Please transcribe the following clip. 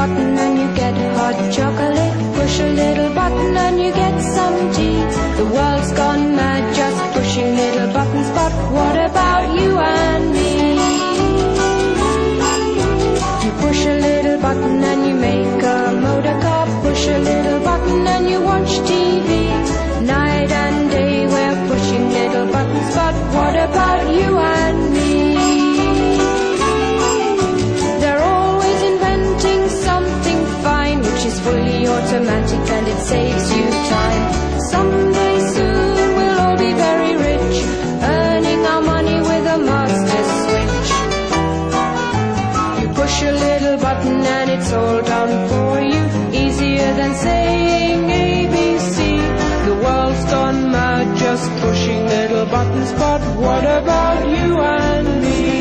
button and you get hot chocolate. Push a little button and you get some tea. The world's gone mad just pushing little buttons, but what about you and me? You push a little button and you make a motor car. Push a little button and you watch TV. Night and day we're pushing little buttons, but what about you and me? They're always inventing something fine, which is fully automatic and it saves you time. Someday soon we'll all be very rich, earning our money with a master switch. You push a little button and it's all done for you, easier than saying ABC. The world's gone mad just pushing little buttons, but what about you and me?